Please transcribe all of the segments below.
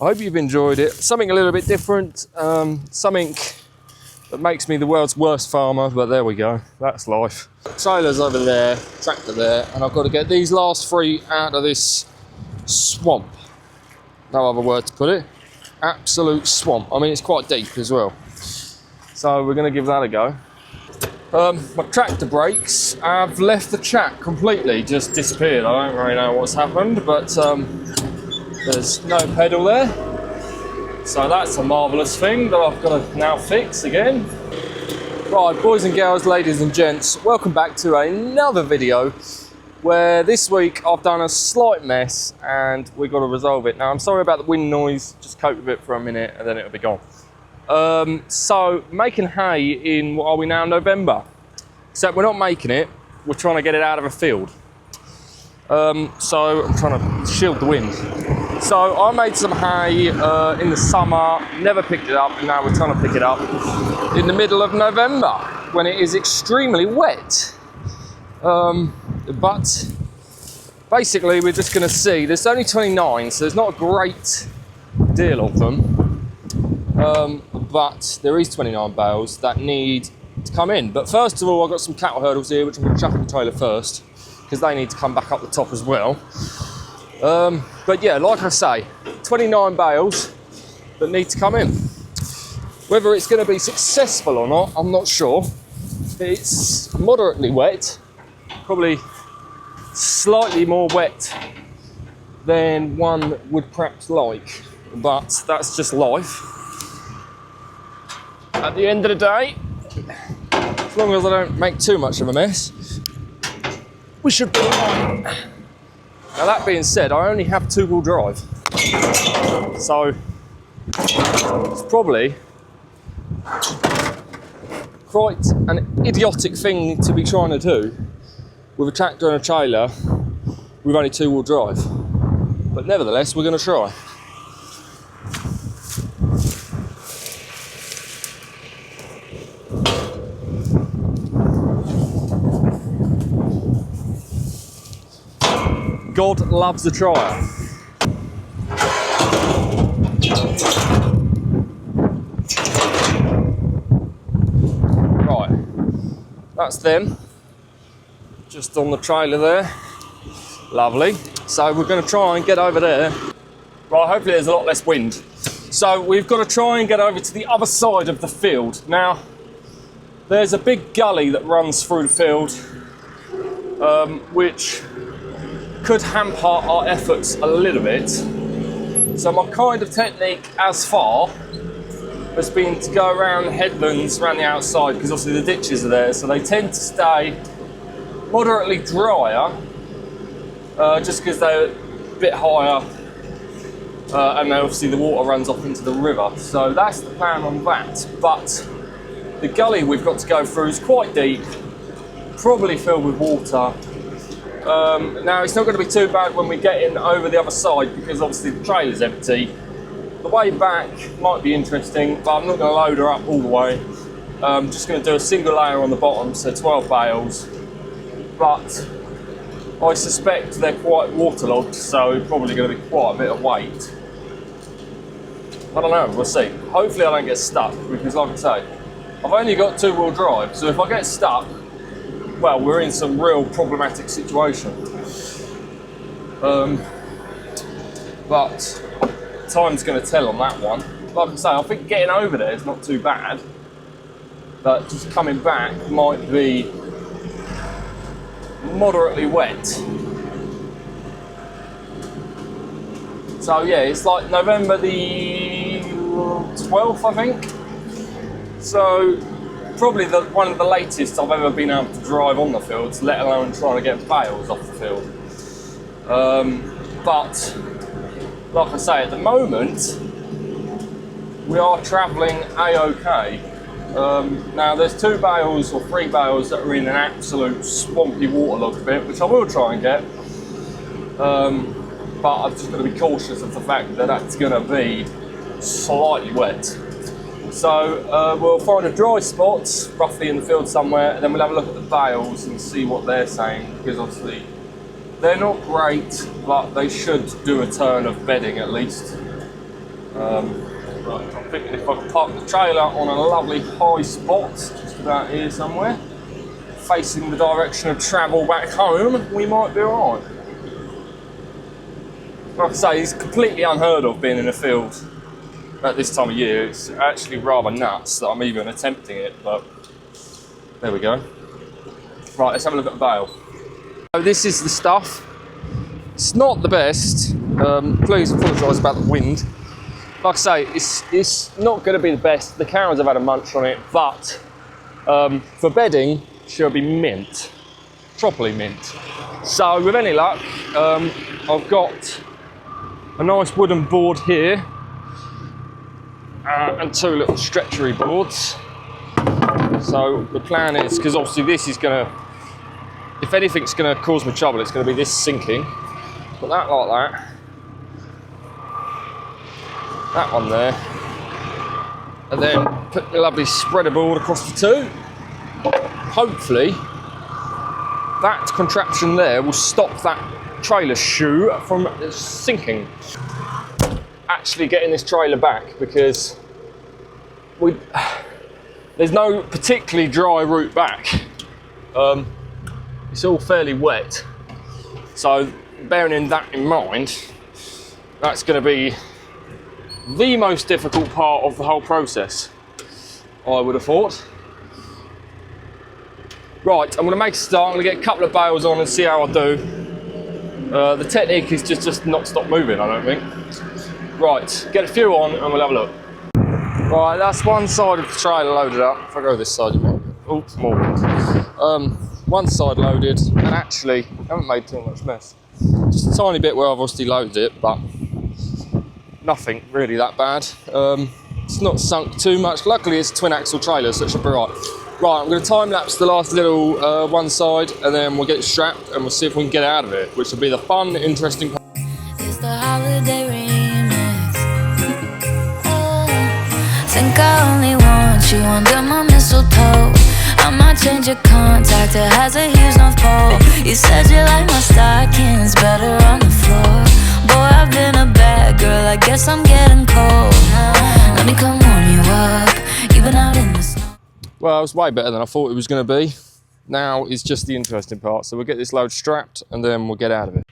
I hope you've enjoyed it. Something a little bit different, something that makes me the world's worst farmer, but there we go, that's life. Trailer's over there, tractor there, and I've got to get these last 3 out of this swamp. No other word to put it. Absolute swamp. I mean, it's quite deep as well. So we're going to give that a go. My tractor brakes have left the chat completely, just disappeared. I don't really know what's happened, but there's no pedal there. So that's a marvellous thing that I've got to now fix again. Right, boys and girls, ladies and gents, welcome back to another video where this week I've done a slight mess and we've got to resolve it. Now, I'm sorry about the wind noise, just cope with it for a minute and then it'll be gone. So making hay in, what are we now, November? Except we're not making it, we're trying to get it out of a field. So I'm trying to shield the wind. So I made some hay in the summer, never picked it up, and now we're trying to pick it up in the middle of November when it is extremely wet. But basically we're just going to see, there's only 29, so there's not a great deal of them. But there is 29 bales that need to come in. But first of all, I've got some cattle hurdles here, which I'm going to chuck in the trailer first, because they need to come back up the top as well. But yeah, like I say, 29 bales that need to come in. Whether it's going to be successful or not, I'm not sure. It's moderately wet, probably slightly more wet than one would perhaps like, but that's just life. At the end of the day, as long as I don't make too much of a mess, we should be fine. Now that being said, I only have 2-wheel drive, so it's probably quite an idiotic thing to be trying to do with a tractor and a trailer with only 2-wheel drive. But nevertheless, we're going to try. God loves a trial. Right, that's them. Just on the trailer there. Lovely. So we're going to try and get over there. Right, hopefully there's a lot less wind. So we've got to try and get over to the other side of the field. Now, there's a big gully that runs through the field, which could hamper our efforts a little bit. So my kind of technique as far has been to go around the headlands, around the outside, because obviously the ditches are there, so they tend to stay moderately drier, just because they're a bit higher, and then obviously the water runs off into the river. So that's the plan on that. But the gully we've got to go through is quite deep, probably filled with water. Now it's not going to be too bad when we get in over the other side, because obviously the trailer's empty. The way back might be interesting, but I'm not going to load her up all the way. I'm just going to do a single layer on the bottom, so 12 bales. But I suspect they're quite waterlogged, so it's probably going to be quite a bit of weight. I don't know, we'll see. Hopefully I don't get stuck, because like I say, I've only got 2-wheel drive, so if I get stuck, well, we're in some real problematic situation. But time's going to tell on that one. Like I say, I think getting over there is not too bad, but just coming back might be moderately wet. So yeah, it's like November the 12th, I think. So probably one of the latest I've ever been able to drive on the fields, let alone trying to get bales off the field. But like I say, at the moment we are travelling a-okay. Now there's 2 bales or 3 bales that are in an absolute swampy waterlogged bit, which I will try and get. But I've just got to be cautious of the fact that that's going to be slightly wet. So we'll find a dry spot roughly in the field somewhere, and then we'll have a look at the bales and see what they're saying, because obviously they're not great, but they should do a turn of bedding at least. Right, I'm thinking if I can park the trailer on a lovely high spot, just about here somewhere, facing the direction of travel back home, we might be alright. Like I say, it's completely unheard of being in a field at this time of year. It's actually rather nuts that I'm even attempting it, but there we go. Right, let's have a look at the bale. So this is the stuff. It's not the best. Please apologise about the wind. Like I say, it's not going to be the best. The cows have had a munch on it, but for bedding, she'll be mint. Properly mint. So with any luck, I've got a nice wooden board here and two little stretchery boards. So the plan is, because obviously this is going to, if anything's going to cause me trouble, it's going to be this sinking. Put that like that. That one there. And then put the lovely spreader board across the two. Hopefully, that contraption there will stop that trailer shoe from sinking. Actually getting this trailer back, because there's no particularly dry route back. It's all fairly wet. So bearing that in mind, that's going to be the most difficult part of the whole process, I would have thought. Right, I'm going to make a start. I'm going to get a couple of bales on and see how I do. The technique is just not stop moving, I don't think. Right, get a few on and we'll have a look. Right, that's one side of the trailer loaded up. If I go this side, you might. Oops, more wind. One side loaded, and actually, I haven't made too much mess. Just a tiny bit where I've obviously loaded it, but nothing really that bad. It's not sunk too much. Luckily, it's a twin axle trailer, so it should be right. Right, I'm going to time lapse the last little one side, and then we'll get it strapped, and we'll see if we can get out of it, which will be the fun, interesting part. It's the holiday remix. Think I only want you under my mistletoe. I might change your contact, it has a huge North Pole. You said you like my stockings better on the floor. Boy, I've been a bad girl, I guess I'm getting cold. Let me come warm you up, you've been out in the snow. Well, it was way better than I thought it was going to be. Now is just the interesting part. So we'll get this load strapped and then we'll get out of it.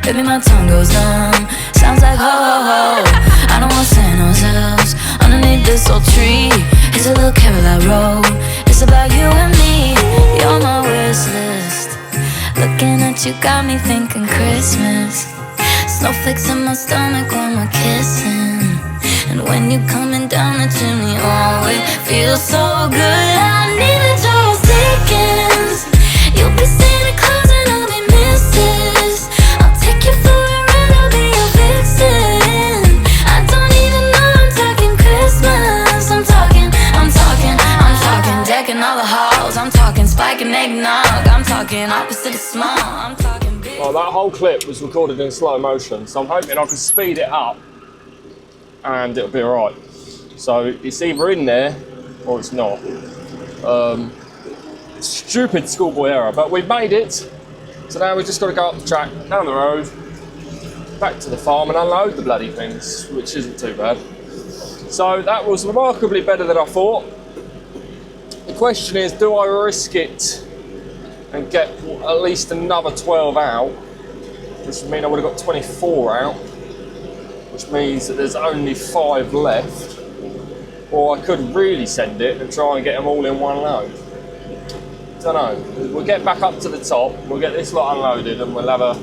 Baby, my tongue goes numb. Sounds like ho ho ho. I don't want Santa's elves underneath this old tree. Here's a little carol I wrote. It's about you and me. You're my wish list. Looking at you got me thinking Christmas. Snowflakes in my stomach when we're kissing. And when you're coming down the chimney, oh, it feels so good. I need a Charles Dickens. You'll be Santa Claus and I'll be Mrs. I'll take you for a ride, I'll be your vixen. I don't even know I'm talking Christmas. I'm talking decking all the halls. I'm talking spike and eggnog. I'm talking opposite of small. I'm talking big. Well, that whole clip was recorded in slow motion, so I'm hoping I can speed it up and it'll be alright. So it's either in there or it's not. Stupid schoolboy error, but we've made it. So now we've just got to go up the track, down the road, back to the farm and unload the bloody things, which isn't too bad. So that was remarkably better than I thought. The question is, do I risk it and get at least another 12 out, which would mean I would have got 24 out, which means that there's only 5 left, or I could really send it and try and get them all in one load. Don't know. We'll get back up to the top, we'll get this lot unloaded and we'll have a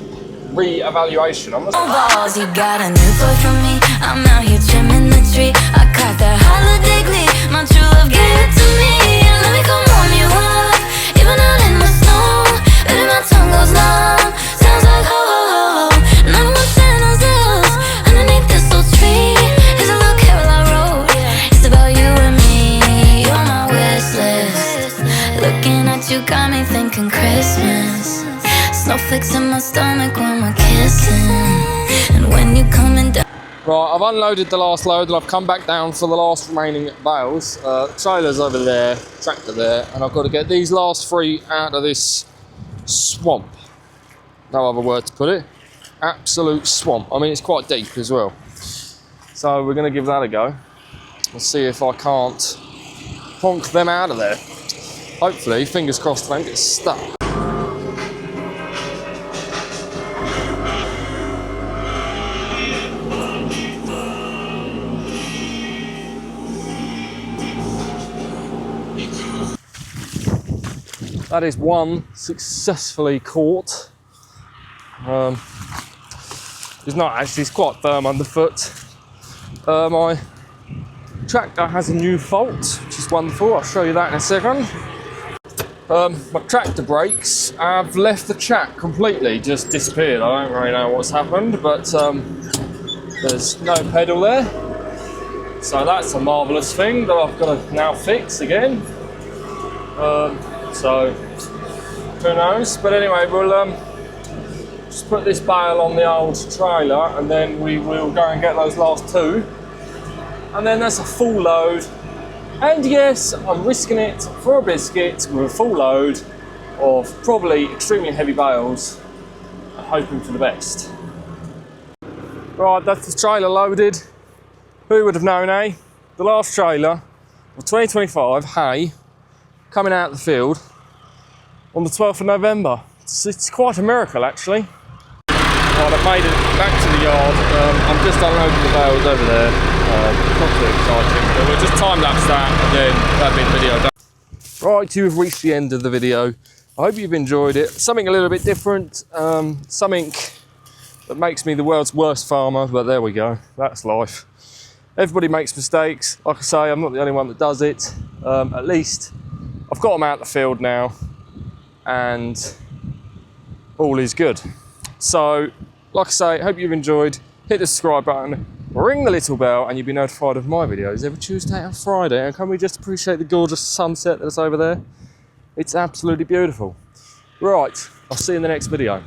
re-evaluation. Balls, you got a new boy from me. I'm out here trimming the tree. I caught that holiday glee. My true love gave it to me. And let me come warm you up, even out in the snow. Baby, my tongue goes numb. Sounds like ho ho ho. And I don't want Santa's elves underneath this old tree. Here's a little carol I wrote. It's about you and me. You're my wish list. Looking at you got me thinking Christmas. Snowflakes in my stomach when we're kissing. And when you coming down. Right, I've unloaded the last load and I've come back down for the last remaining bales. Trailer's over there, tractor there, and I've got to get these last 3 out of this swamp. No other word to put it. Absolute swamp. I mean, it's quite deep as well. So we're going to give that a go. Let's see if I can't honk them out of there. Hopefully, fingers crossed, I don't get stuck. That is one successfully caught. It's not actually, it's quite firm underfoot. My tractor has a new fault, which is wonderful. I'll show you that in a second. My tractor brakes have left the track completely, just disappeared. I don't really know what's happened, but there's no pedal there. So that's a marvellous thing that I've got to now fix again. So who knows? But anyway, we'll just put this bale on the old trailer and then we will go and get those last 2. And then that's a full load. And yes, I'm risking it for a biscuit with a full load of probably extremely heavy bales, hoping for the best. Right, that's the trailer loaded. Who would have known, eh? The last trailer of 2025 hay coming out of the field on the 12th of November. It's quite a miracle, actually. Right, I've made it back to the yard. I'm just unloading the bales over there. Not too exciting, but we'll just time-lapse that and then that'll be the video done. Right, you've reached the end of the video. I hope you've enjoyed it. Something a little bit different, something that makes me the world's worst farmer, but there we go, that's life. Everybody makes mistakes. Like I say, I'm not the only one that does it. At least I've got them out the field now and all is good. So, like I say, hope you've enjoyed. Hit the subscribe button, ring the little bell, and you'll be notified of my videos every Tuesday and Friday. And can we just appreciate the gorgeous sunset that's over there? It's absolutely beautiful. Right, I'll see you in the next video.